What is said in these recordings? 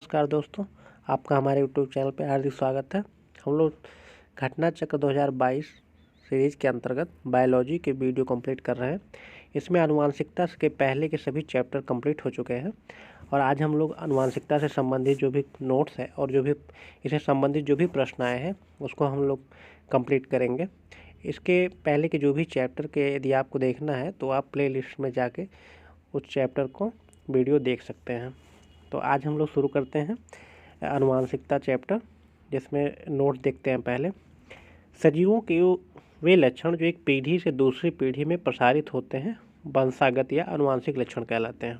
नमस्कार दोस्तों, आपका हमारे यूट्यूब चैनल पर हार्दिक स्वागत है। हम लोग घटना चक्र 2022 सीरीज़ के अंतर्गत बायोलॉजी के वीडियो कंप्लीट कर रहे हैं। इसमें आनुवांशिकता के पहले के सभी चैप्टर कंप्लीट हो चुके हैं और आज हम लोग आनुवांशिकता से संबंधित जो भी नोट्स है और जो भी इससे संबंधित जो भी प्रश्न आए हैं उसको हम लोग कंप्लीट करेंगे। इसके पहले के जो भी चैप्टर के यदि आपको देखना है तो आप प्ले लिस्ट में जाके उस चैप्टर को वीडियो देख सकते हैं। तो आज हम लोग शुरू करते हैं आनुवांशिकता चैप्टर, जिसमें नोट देखते हैं। पहले सजीवों के वे लक्षण जो एक पीढ़ी से दूसरी पीढ़ी में प्रसारित होते हैं वंशागत या आनुवांशिक लक्षण कहलाते हैं।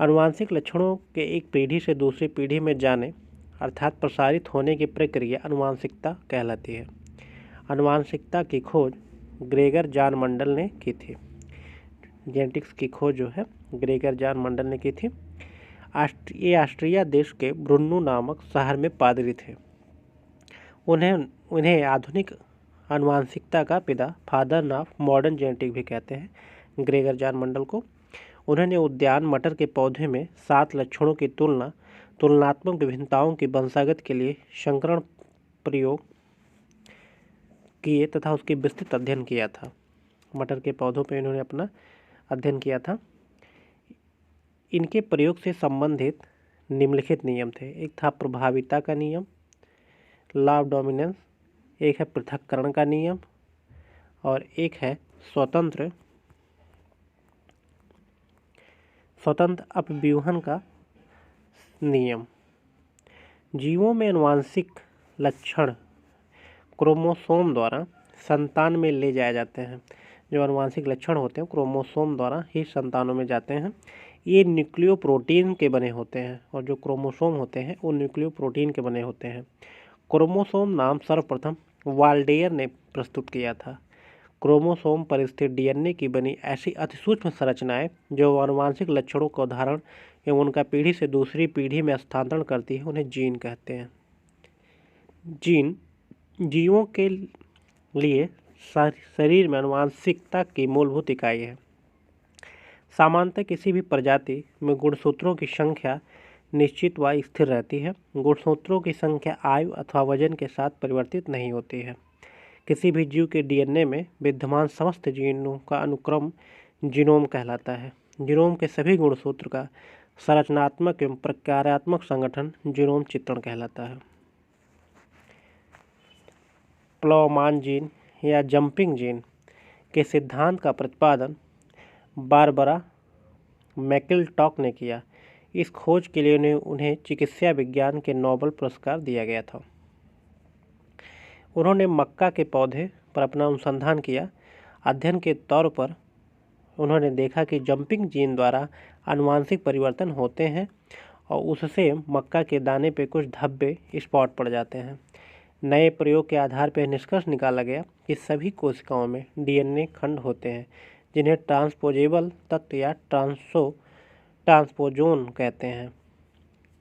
आनुवांशिक लक्षणों के एक पीढ़ी से दूसरी पीढ़ी में जाने अर्थात प्रसारित होने की प्रक्रिया आनुवांशिकता कहलाती है। आनुवांशिकता की खोज ग्रेगर जॉन मंडल ने की थी। जेनेटिक्स की खोज जो है ग्रेगर जॉन मंडल ने की थी। ये ऑस्ट्रिया देश के ब्रुन्नो नामक शहर में पादरी थे। उन्हें आधुनिक आनुवांशिकता का पिता, फादर ऑफ मॉडर्न जेनेटिक भी कहते हैं, ग्रेगर जॉन मंडल को। उन्होंने उद्यान मटर के पौधे में 7 लक्षणों की तुलनात्मक विभिन्नताओं की वंशागत के लिए संकरण प्रयोग किए तथा उसकी विस्तृत अध्ययन किया था। मटर के पौधों पर इन्होंने अपना अध्ययन किया था। इनके प्रयोग से संबंधित निम्नलिखित नियम थे। एक था प्रभाविता का नियम, लॉ ऑफ डोमिनेंस, एक है पृथक्करण का नियम और एक है स्वतंत्र अपव्यूहन का नियम। जीवों में आनुवांशिक लक्षण क्रोमोसोम द्वारा संतान में ले जाए जाते हैं। जो आनुवांशिक लक्षण होते हैं क्रोमोसोम द्वारा ही संतानों में जाते हैं। ये न्यूक्लियोप्रोटीन के बने होते हैं और जो क्रोमोसोम होते हैं वो न्यूक्लियोप्रोटीन के बने होते हैं। क्रोमोसोम नाम सर्वप्रथम वाल्डेयर ने प्रस्तुत किया था। क्रोमोसोम पर स्थित डीएनए की बनी ऐसी अतिसूक्ष्म संरचनाएं जो आनुवांशिक लक्षणों का धारण एवं उनका पीढ़ी से दूसरी पीढ़ी में स्थानांतरण करती है उन्हें जीन कहते हैं। जीन जीवों के लिए शरीर में आनुवांशिकता की मूलभूत इकाई है। सामान्यतः किसी भी प्रजाति में गुणसूत्रों की संख्या निश्चित व स्थिर रहती है। गुणसूत्रों की संख्या आयु अथवा वजन के साथ परिवर्तित नहीं होती है। किसी भी जीव के डीएनए में विद्यमान समस्त जीनों का अनुक्रम जीनोम कहलाता है। जीनोम के सभी गुणसूत्र का संरचनात्मक एवं प्रक्रियात्मक संगठन जीनोम चित्रण कहलाता है। प्लॉमान जीन या जंपिंग जीन के सिद्धांत का प्रतिपादन बारबरा मैकिलटॉक ने किया। इस खोज के लिए उन्हें चिकित्सा विज्ञान के नोबेल पुरस्कार दिया गया था। उन्होंने मक्का के पौधे पर अपना अनुसंधान किया। अध्ययन के तौर पर उन्होंने देखा कि जंपिंग जीन द्वारा आनुवांशिक परिवर्तन होते हैं और उससे मक्का के दाने पे कुछ धब्बे स्पॉट पड़ जाते हैं। नए प्रयोग के आधार पर निष्कर्ष निकाला गया कि सभी कोशिकाओं में डीएनए खंड होते हैं जिन्हें ट्रांसपोजेबल तत्व या ट्रांसपोजोन कहते हैं,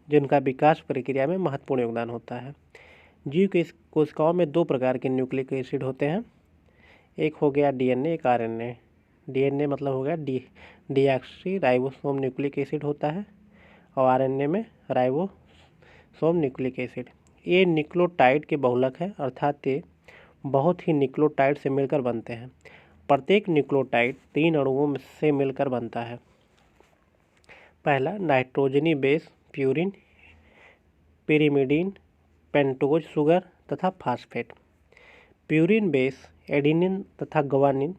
जिनका विकास प्रक्रिया में महत्वपूर्ण योगदान होता है। जीव की कोशिकाओं में 2 प्रकार के न्यूक्लिक एसिड होते हैं। एक हो गया डीएनए, एक आरएनए। डीएनए मतलब हो गया डीऑक्सी राइबोसोम न्यूक्लिक एसिड होता है और आरएनए में राइबोसोम न्यूक्लिक एसिड। ये न्यूक्लियोटाइड के बहुलक है, अर्थात ये बहुत ही न्यूक्लियोटाइड से मिलकर बनते हैं। प्रत्येक न्यूक्लियोटाइड 3 अणुओं से मिलकर बनता है। पहला नाइट्रोजनी base purine, pyrimidine, pentose sugar तथा फास्फेट। प्यूरिन बेस एडेनिन तथा ग्वानिन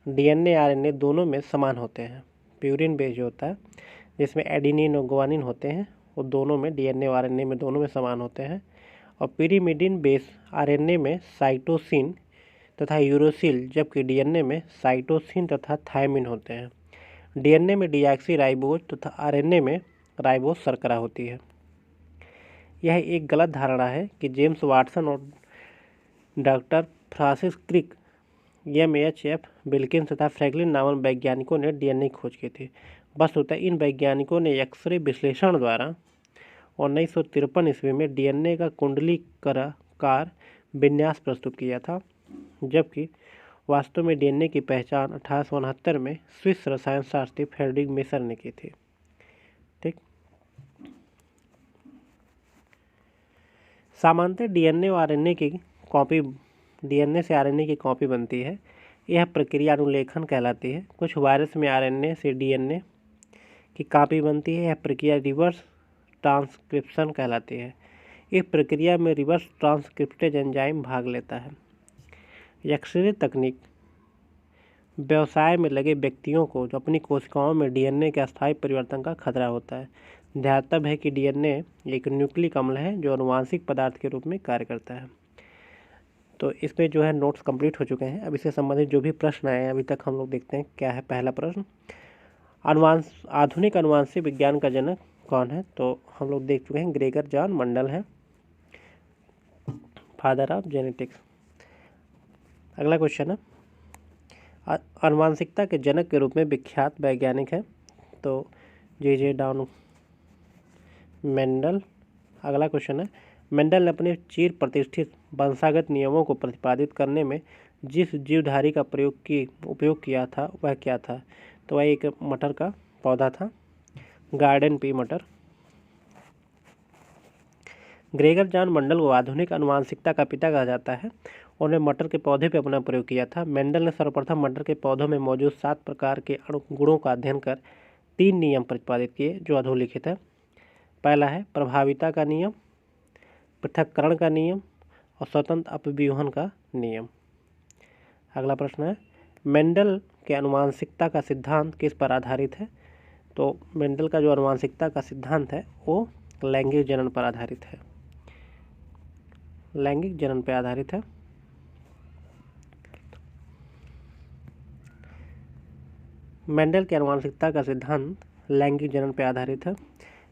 डीएनए आरएनए दोनों में समान होते हैं। प्यूरिन बेस जो होता है जिसमें एडेनिन और ग्वानिन होते हैं वो दोनों में डीएनए और आरएनए में दोनों में समान होते हैं। और पिरिमिडीन बेस आरएनए में साइटोसिन तथा यूरोसिल, जबकि डीएनए में साइटोसिन तथा थायमिन होते हैं। डीएनए में डीऑक्सी राइबोज तथा आरएनए में राइबोज शर्करा होती है। यह एक गलत धारणा है कि जेम्स वाटसन और डॉक्टर फ्रांसिस क्रिक, एमएचएफ विल्किंस तथा फ्रैंकलिन नामक वैज्ञानिकों ने डीएनए की खोज की थी। वस्तुतः इन वैज्ञानिकों ने एक्सरे विश्लेषण द्वारा 1953 ईस्वी में डीएनए का कुंडलीकार विन्यास प्रस्तुत किया था, जबकि वास्तव में डीएनए की पहचान 1869 में स्विस रसायन शास्त्री फ्रेडरिक मेसर ने की थी। ठीक। सामान्यतः डीएनए और आरएनए की कॉपी डीएनए से आरएनए की कॉपी बनती है। यह प्रक्रिया अनुलेखन कहलाती है। कुछ वायरस में आरएनए से डीएनए की कॉपी बनती है। यह प्रक्रिया रिवर्स ट्रांसक्रिप्शन कहलाती है। इस प्रक्रिया में रिवर्स ट्रांसक्रिप्टेज एंजाइम भाग लेता है। एक्सरे तकनीक व्यवसाय में लगे व्यक्तियों को जो अपनी कोशिकाओं में डीएनए के अस्थायी परिवर्तन का खतरा होता है। ध्यातव्य है कि डीएनए एक न्यूक्लिक अम्ल है जो आनुवांशिक पदार्थ के रूप में कार्य करता है। तो इसमें जो है नोट्स कंप्लीट हो चुके हैं। अब इससे संबंधित जो भी प्रश्न आए हैं अभी तक हम लोग देखते हैं क्या है। पहला प्रश्न, आधुनिक आनुवांशिक विज्ञान का जनक कौन है? तो हम लोग देख चुके हैं, ग्रेगर जॉन मंडल है, फादर ऑफ जेनेटिक्स। अगला क्वेश्चन है, आनुवांशिकता के जनक के रूप में विख्यात वैज्ञानिक है? तो जे डाउन मेंडल। अगला क्वेश्चन है, मेंडल ने अपने चिर प्रतिष्ठित वंशागत नियमों को प्रतिपादित करने में जिस जीवधारी का उपयोग किया था वह क्या था? तो वह एक मटर का पौधा था, गार्डन पी मटर। ग्रेगर जॉन मंडल को आधुनिक आनुवांशिकता का पिता कहा जाता है। उन्होंने मटर के पौधे पर अपना प्रयोग किया था। मेंडल ने सर्वप्रथम मटर के पौधों में मौजूद 7 प्रकार के गुणों का अध्ययन कर 3 नियम प्रतिपादित किए जो अधोलिखित है। पहला है प्रभाविता का नियम, पृथक्करण का नियम और स्वतंत्र अपव्यूहन का नियम। अगला प्रश्न है, मेंडल के आनुवांशिकता का सिद्धांत किस पर आधारित है? तो मेंडल का जो आनुवांशिकता का सिद्धांत है वो लैंगिक जनन पर आधारित है। लैंगिक जनन पर आधारित है। मेंडल के आनुवांशिकता का सिद्धांत लैंगिक जनन पर आधारित है।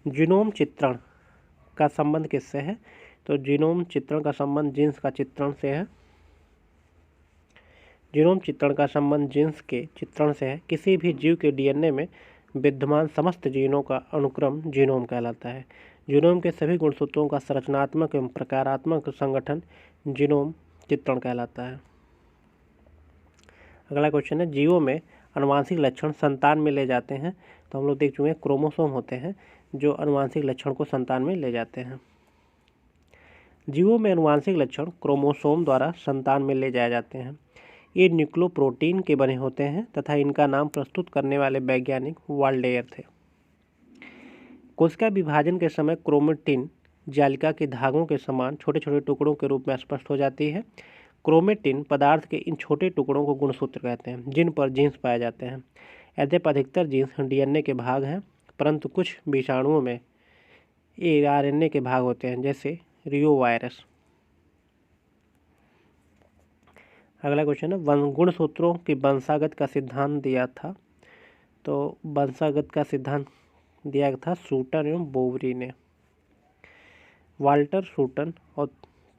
जीनोम चित्रण का संबंध किससे है? तो जीनोम चित्रण का संबंध जीन्स का चित्रण से है। जीनोम चित्रण का संबंध जीन्स के चित्रण से है। किसी भी जीव के डीएनए में विद्यमान समस्त जीनों का अनुक्रम जीनोम कहलाता है। जीनोम के सभी गुणसूत्रों का संरचनात्मक एवं प्रकारात्मक संगठन जीनोम चित्रण कहलाता है। अगला क्वेश्चन है, जीवों में आनुवांशिक लक्षण संतान में ले जाते हैं? तो हम लोग देख चुके हैं क्रोमोसोम होते हैं जो आनुवांशिक लक्षण को संतान में ले जाते हैं। जीवों में आनुवांशिक लक्षण क्रोमोसोम द्वारा संतान में ले जाए जाते हैं। ये न्यूक्लियोप्रोटीन के बने होते हैं तथा इनका नाम प्रस्तुत करने वाले वैज्ञानिक वाल्डेयर थे। कोशिका विभाजन के समय क्रोमेटिन जालिका के धागों के समान छोटे छोटे टुकड़ों के रूप में स्पष्ट हो जाती है। क्रोमेटिन पदार्थ के इन छोटे टुकड़ों को गुणसूत्र कहते हैं जिन पर जीन्स पाए जाते हैं। यद्यपि अधिकतर जीन्स डीएनए के भाग हैं परंतु कुछ विषाणुओं में ये आरएनए के भाग होते हैं जैसे रियो वायरस। अगला क्वेश्चन है, गुणसूत्रों की वंशागत का सिद्धांत दिया था? तो वंशागत का सिद्धांत दिया था सूटन एवं बोवरी ने। वाल्टर सूटन और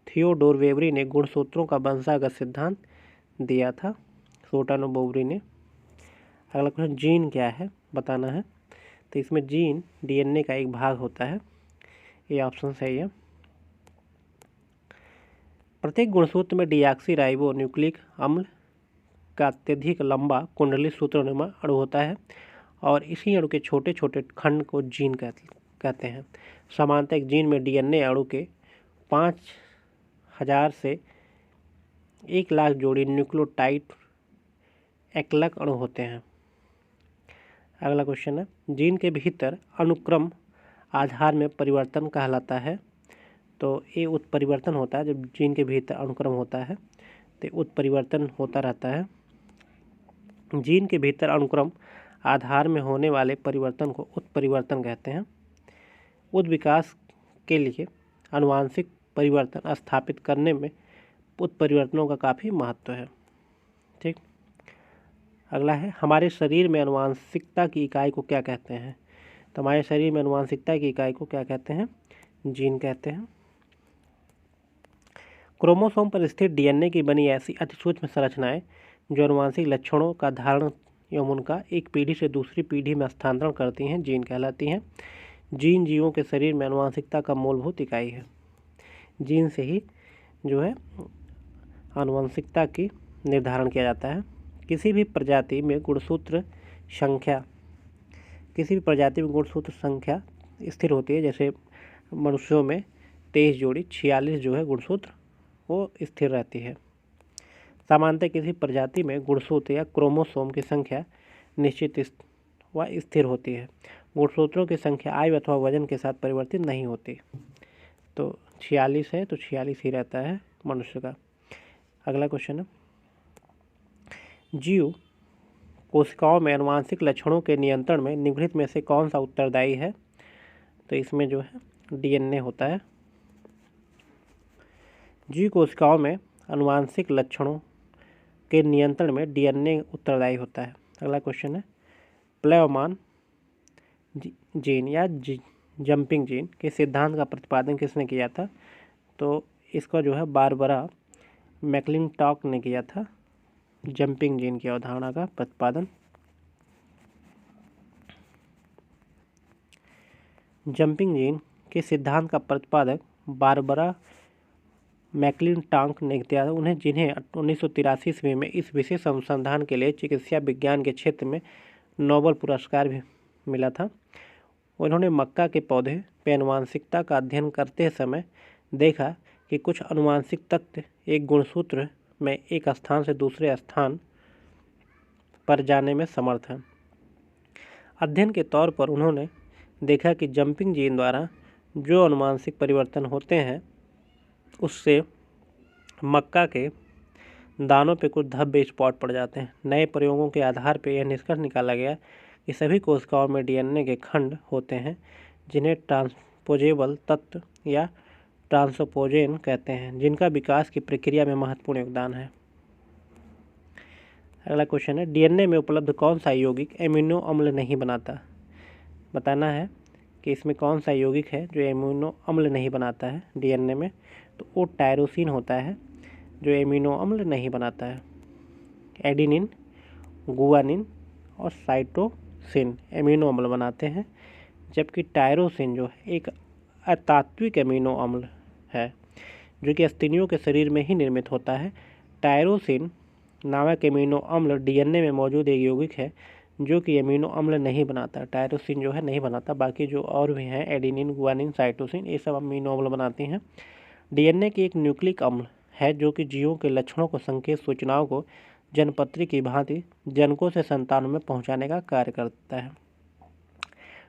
थियोडोर वेवरी ने गुणसूत्रों का वंशागत सिद्धांत दिया था, सूटन और बोवरी ने। अगला क्वेश्चन, जीन क्या है बताना है? तो इसमें जीन डीएनए का एक भाग होता है। ये ऑप्शन सही है। प्रत्येक गुणसूत्र में डीऑक्सीराइबो न्यूक्लिक अम्ल का अत्यधिक लंबा कुंडली सूत्रनुमा अणु होता है और इसी अणु के छोटे छोटे खंड को जीन कहते हैं। सामान्यतः एक जीन में डीएनए अणु के 5000 से 1,00,000 जोड़ी न्यूक्लियोटाइड एकलक अणु होते हैं। अगला क्वेश्चन है, जीन के भीतर अनुक्रम आधार में परिवर्तन कहलाता है? तो ये उत्परिवर्तन होता है जब जीन के भीतर अनुक्रम होता है तो उत्परिवर्तन होता रहता है। जीन के भीतर अनुक्रम आधार में होने वाले परिवर्तन को उत्परिवर्तन कहते हैं। उत्विकास के लिए आनुवांशिक परिवर्तन स्थापित करने में उत्परिवर्तनों का काफ़ी महत्व है। ठीक। अगला है, हमारे शरीर में आनुवांशिकता की इकाई को क्या कहते हैं? तो हमारे शरीर में आनुवांशिकता की इकाई को क्या कहते हैं? जीन कहते हैं। क्रोमोसोम पर स्थित डीएनए की बनी ऐसी अति सूक्ष्म संरचनाएं जो आनुवांशिक लक्षणों का धारण एवं उनका एक पीढ़ी से दूसरी पीढ़ी में स्थानांतरण करती हैं जीन कहलाती हैं। जीन जीवों के शरीर में आनुवांशिकता का मूलभूत इकाई है। जीन से ही जो है आनुवांशिकता की निर्धारण किया जाता है। किसी भी प्रजाति में गुणसूत्र संख्या स्थिर होती है। जैसे मनुष्यों में 23 जोड़ी 46 जो है गुणसूत्र वो स्थिर रहती है। सामान्यतः किसी प्रजाति में गुणसूत्र या क्रोमोसोम की संख्या निश्चित व स्थिर होती है। गुणसूत्रों की संख्या आयु अथवा वजन के साथ परिवर्तित नहीं होती। तो 46 है तो 46 ही रहता है मनुष्य का। अगला क्वेश्चन है, जीव कोशिकाओं में आनुवंशिक लक्षणों के नियंत्रण में निम्नलिखित में से कौन सा उत्तरदायी है? तो इसमें जो है डीएनए होता है। जीव कोशिकाओं में आनुवंशिक लक्षणों के नियंत्रण में डीएनए उत्तरदायी होता है। अगला क्वेश्चन है, प्लेवमान जीन या जंपिंग जीन के सिद्धांत का प्रतिपादन किसने किया था? तो इसका जो है बारबरा मैक्लिंटॉक ने किया था जंपिंग जीन की अवधारणा का प्रतिपादन। जंपिंग जीन के सिद्धांत का प्रतिपादक बारबरा मैक्लिंटॉक ने किया था उन्हें, जिन्हें 1983 ईस्वी में इस विशेष अनुसंधान के लिए चिकित्सा विज्ञान के क्षेत्र में नोबेल पुरस्कार भी मिला था। उन्होंने मक्का के पौधे पे आनुवंशिकता का अध्ययन करते समय देखा कि कुछ आनुवंशिक तत्व एक गुणसूत्र में एक स्थान से दूसरे स्थान पर जाने में समर्थ हैं। अध्ययन के तौर पर उन्होंने देखा कि जंपिंग जीन द्वारा जो आनुवंशिक परिवर्तन होते हैं उससे मक्का के दानों पे कुछ धब्बे स्पॉट पड़ जाते हैं। नए प्रयोगों के आधार पर यह निष्कर्ष निकाला गया कि सभी कोशिकाओं में डीएनए के खंड होते हैं जिन्हें ट्रांसपोजेबल तत्व या ट्रांसपोजेन कहते हैं, जिनका विकास की प्रक्रिया में महत्वपूर्ण योगदान है। अगला क्वेश्चन है, डीएनए में उपलब्ध कौन सा यौगिक एमिनो अम्ल नहीं बनाता? बताना है कि इसमें कौन सा यौगिक है जो एमिनो अम्ल नहीं बनाता है डीएनए में। तो वो टायरोसिन होता है जो एमिनो अम्ल नहीं बनाता है। एडेनिन, गुआनिन और साइटोसिन एमिनो अम्ल बनाते हैं, जबकि टायरोसिन जो है एक अतात्विक एमिनो अम्ल है जो कि स्तनियों के शरीर में ही निर्मित होता है। टायरोसिन नामक एमिनो अम्ल डीएनए में मौजूद एक यौगिक है जो कि एमिनो अम्ल नहीं बनाता। टायरोसिन जो है नहीं बनाता, बाकी जो और भी हैं एडेनिन, गुआनिन, साइटोसिन ये सब अमीनो अम्ल बनाती हैं। डीएनए की एक न्यूक्लिक अम्ल है जो कि जीवों के लक्षणों को, संकेत, सूचनाओं को जनपत्री की भांति जनकों से संतानों में पहुंचाने का कार्य करता है।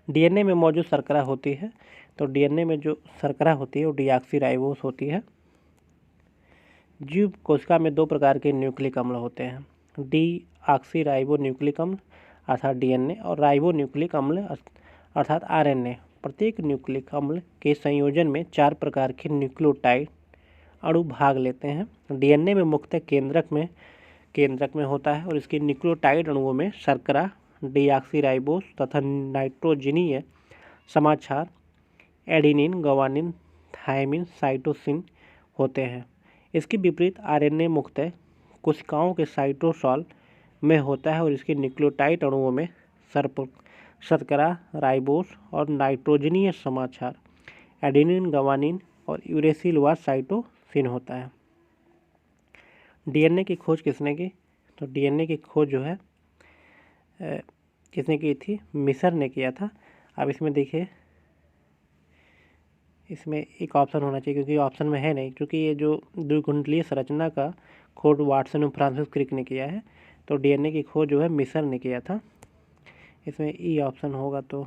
डीएनए में मौजूद शर्करा होती है, तो डीएनए में जो शर्करा होती है वो डीऑक्सीराइबोस होती है। जीव कोशिका में दो प्रकार के न्यूक्लिक अम्ल होते हैं, डीऑक्सीराइबो न्यूक्लिक अम्ल अर्थात डीएनए और राइबो न्यूक्लिक अम्ल अर्थात आरएनए। प्रत्येक न्यूक्लिक अम्ल के संयोजन में 4 प्रकार के न्यूक्लियोटाइड अणु भाग लेते हैं। डीएनए में मुख्यतः केंद्रक में होता है और इसके न्यूक्लियोटाइड अणुओं में शर्करा, डीऑक्सीराइबोस तथा नाइट्रोजनीय समाचार एडेनिन, गुआनिन, थायमिन, साइटोसिन होते हैं। इसके विपरीत आरएनए मुख्यतः कोशिकाओं के साइटोसॉल में होता है और इसके न्यूक्लियोटाइड अणुओं में शर्करा, राइबोस और नाइट्रोजनीय समाचार एडेनिन, गुआनिन और यूरेसिल व साइटोसिन होता है। डीएनए की खोज किसने की? तो डीएनए की खोज जो है किसने की थी? मिसर ने किया था। अब इसमें देखिए, इसमें एक ऑप्शन होना चाहिए क्योंकि ऑप्शन में है नहीं, क्योंकि ये जो द्विकुंडलीय संरचना का खोज वाटसन और फ्रांसिस क्रिक ने किया है, तो डीएनए की खोज जो है मिसर ने किया था। इसमें ई ऑप्शन होगा तो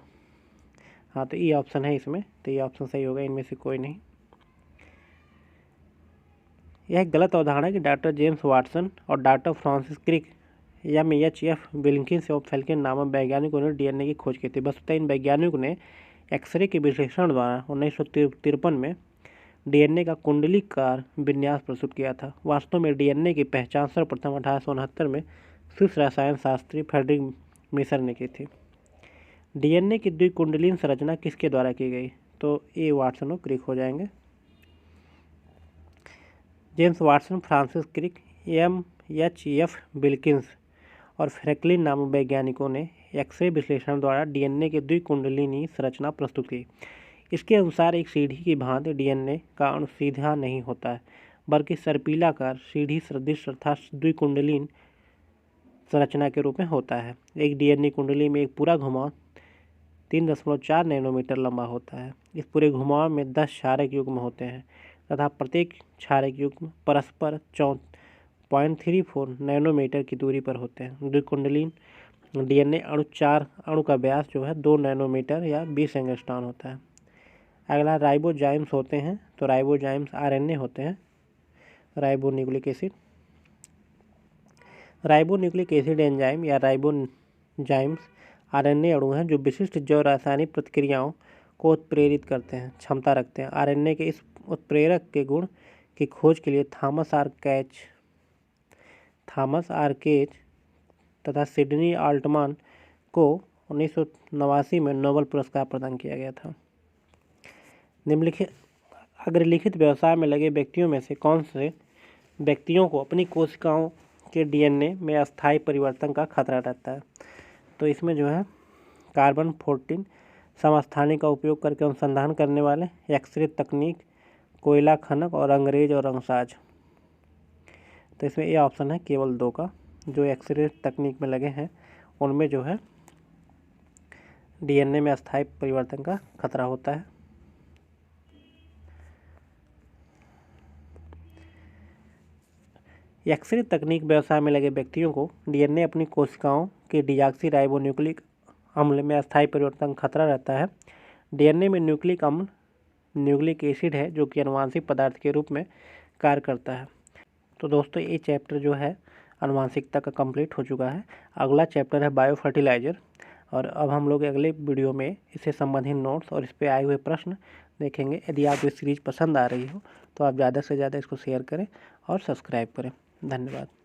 हाँ, तो ई ऑप्शन है इसमें, तो ये ऑप्शन सही होगा, इनमें से कोई नहीं। यह एक गलत अवधारणा है कि डॉक्टर जेम्स वाटसन और डॉक्टर फ्रांसिस crick या एच.एफ. विल्किंस और फेल्किन नामक वैज्ञानिकों ने डीएनए की खोज की थी। वस्तुतः इन वैज्ञानिकों ने एक्सरे के विश्लेषण द्वारा 1953 में डीएनए का कुंडलीकार विन्यास प्रस्तुत किया था। वास्तव में डीएनए की पहचान सर्वप्रथम 1869 में स्विस रसायन शास्त्री फ्रेडरिक मिसर ने की थी। डीएनए की द्विकुंडलीन संरचना किसके द्वारा की गई? तो ये वाटसन और क्रिक हो जाएंगे। James Watson, Francis Crick, H F. Wilkins और फ्रैंकलिन नामक वैज्ञानिकों ने एक्सरे विश्लेषण द्वारा डीएनए की द्विकुंडलिनी संरचना प्रस्तुत की। इसके अनुसार एक सीढ़ी की भांति डीएनए का अणु सीधा नहीं होता है, बल्कि सर्पिलाकार सीढ़ी सदृश अर्थात द्विकुंडलीन संरचना के रूप में होता है। एक डीएनए कुंडली में एक पूरा घुमाव 3.4 नैनोमीटर लंबा होता है। इस पूरे घुमाव में 10 क्षारक युग्म होते हैं तथा प्रत्येक क्षारक युग्म परस्पर 0.34 नैनोमीटर की दूरी पर होते हैं। द्विकुंडलीन डीएनए अणु 4 अणु का व्यास जो है 2 नैनोमीटर या 20 एंगस्ट्रॉन होता है। अगला राइबोजाइम्स होते हैं, तो राइबोजाइम्स आरएनए होते हैं। राइबोन्यूक्लिक एसिड एंजाइम या राइबोजाइम्स आरएनए अणु हैं जो विशिष्ट जैव रासायनिक प्रतिक्रियाओं को उत्प्रेरित करते हैं क्षमता रखते हैं। आरएनए के इस उत्प्रेरक के गुण की खोज के लिए थॉमस आर केज तथा सिडनी ऑल्टमैन को 1989 में नोबेल पुरस्कार प्रदान किया गया था। अग्रलिखित व्यवसाय में लगे व्यक्तियों में से कौन से व्यक्तियों को अपनी कोशिकाओं के डीएनए में अस्थायी परिवर्तन का खतरा रहता है? तो इसमें जो है कार्बन 14 समस्थानिक का उपयोग करके अनुसंधान करने वाले, एक्सरे तकनीक, कोयला खनक और अंग्रेज और रंगसाज। तो इसमें ये ऑप्शन है केवल 2 का। जो एक्सरे तकनीक में लगे हैं उनमें जो है डीएनए में अस्थायी परिवर्तन का खतरा होता है। एक्सरे तकनीक व्यवसाय में लगे व्यक्तियों को डीएनए अपनी कोशिकाओं के डिऑक्सी राइबोन्यूक्लिक अम्ल में अस्थायी परिवर्तन का खतरा रहता है। डीएनए में न्यूक्लिक अम्ल न्यूक्लिक एसिड है जो कि आनुवांशिक पदार्थ के रूप में कार्य करता है। तो दोस्तों ये चैप्टर जो है आनुवांशिकता का कंप्लीट हो चुका है। अगला चैप्टर है बायो फर्टिलाइजर, और अब हम लोग अगले वीडियो में इससे संबंधित नोट्स और इस पर आए हुए प्रश्न देखेंगे। यदि आपको ये सीरीज़ पसंद आ रही हो तो आप ज़्यादा से ज़्यादा इसको शेयर करें और सब्सक्राइब करें। धन्यवाद।